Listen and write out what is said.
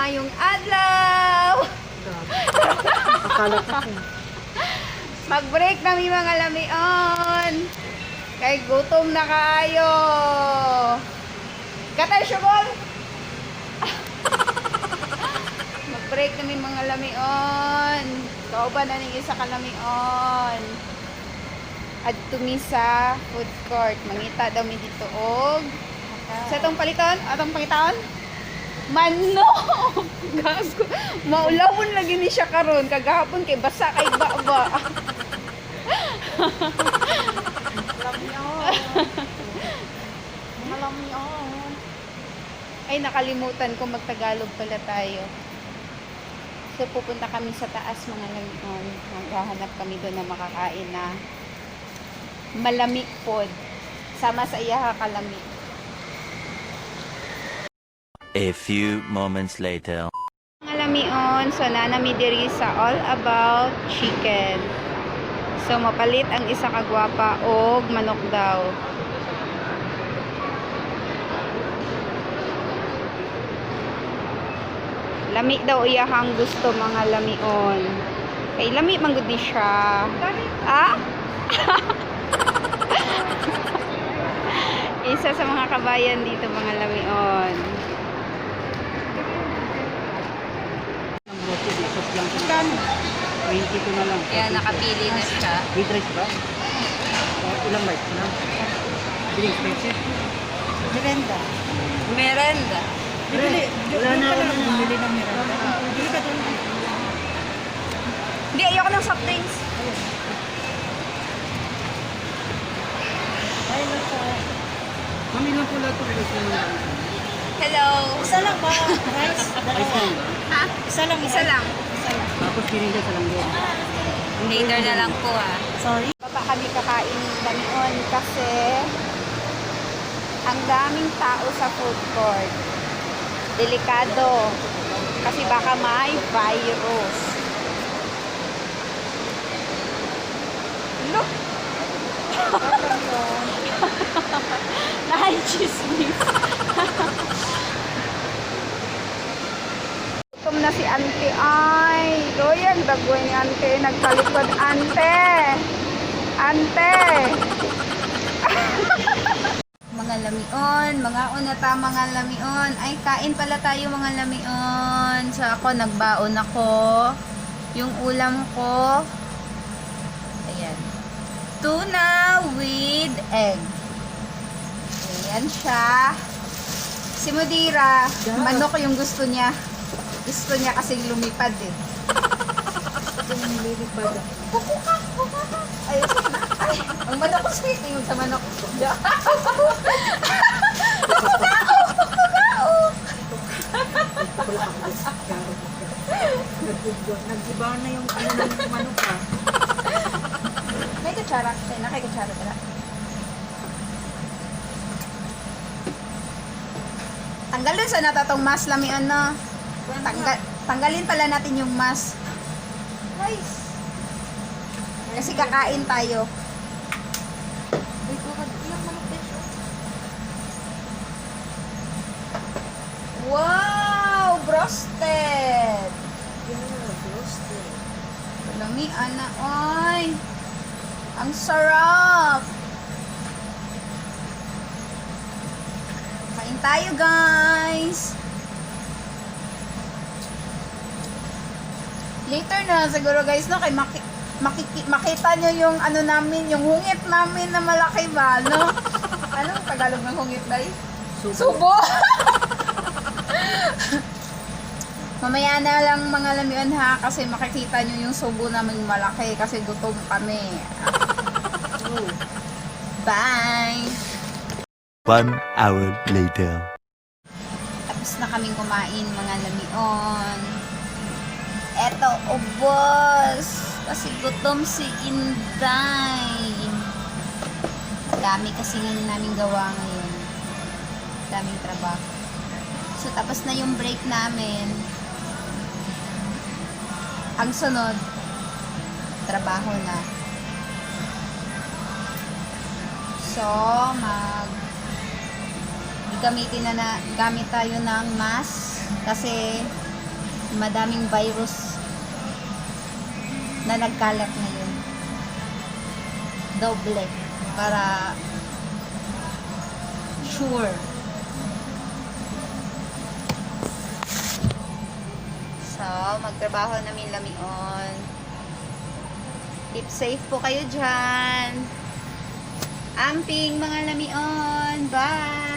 maayong adlaw. Akala ko. Mag-break na mi mga lamion. Kay gutom na kaayo. Katay syugol. Mag-break na mi mga lamion. Kauban na ning isa ka lamion. Adto mi sa food court. Mangita daw mi dito og sa itong paliton, atong pangitaon? Manok! Gago. Maulawon lagi ni siya karon kagahapon kay basa kay baba. Mga lamyon. Ay, nakalimutan ko magtagalog pala tayo. So, pupunta kami sa taas mga lamion. Maghahanap kami doon na makakain na malamig pod. Sama sa iyaha kalamig. A few moments later. Mga lamion, so nanami diri sa All About Chicken. So, mapalit ang isa kagwapa og manok daw. Lami daw iyahang gusto mga lamion. Kay lami man gud ni siya. Ah? Isa sa mga kabayan dito mga lamion. Ang roti, isot lang siya. 22 na lang. Kaya nakapili na siya. With rice ba? Ilang bites na? Biling spicy? Merenda. Merenda. Bili. Wala na ako nang bumili ng merenda. Bili ka doon. Hindi, ayoko ng soft drinks. Ay, nasa. Mami lang po lahat po. Hello. Isa lang ba? Rice? Rice lang ba? Ha? Isa lang. Isa lang. Tapos pirinda sa langgo. Later na lang po ha. Sorry? Baba kami kakain lamion kasi ang daming tao sa food court. Delikado. Kasi baka may virus. Look! Nahi-chismis. Gutom na si Ante ay. Loyang dagway ni Ante. Nagtalikod Ante. Ante. Mga lamion. Mga unata mga lamion. Ay, kain pala tayo mga lamion. So ako, nagbaon ako. Yung ulam ko. Ayan. Tuna with egg. Ayan siya. Si Mudira, manok yung gusto niya. Gusto niya kasi lumipad eh. Lumipad. Kukuka! Kukuka! Ay, ay, ang manok ko sweet. Yung sa manok ko. Kukukao! Kukukao! Nag-iba na yung ano ng manok ha. May kutsara. Kay kutsara pala. Tanggalin sa natatong mas lamian na. Tanggalin pala natin yung mas. Nice. Kasi kakain tayo. Wow! Roasted! Roasted. Lamian na, oy! Ang sarap! Kain tayo, guys! Later na siguro, guys, no? Kay makita nyo yung ano namin, yung hungit namin na malaki ba, no? Anong Tagalog ng hungit, guys? Subo! Mamaya na lang mga lamion ha, kasi makikita nyo yung subo namin malaki kasi gutom kami. Bye! 1 hour later. Tapos na kaming kumain mga lamion. Eto, ubos! Kasi gutom si Inday. Dami kasi namin gawa ngayon. Daming trabaho. So, tapos na yung break namin. Ang sunod, trabaho na. So, gamit tayo ng mask kasi madaming virus na nagkalat ngayon. Doble para sure. So, magtrabaho namin lamion. Keep safe po kayo dyan. Amping mga lamion. Bye!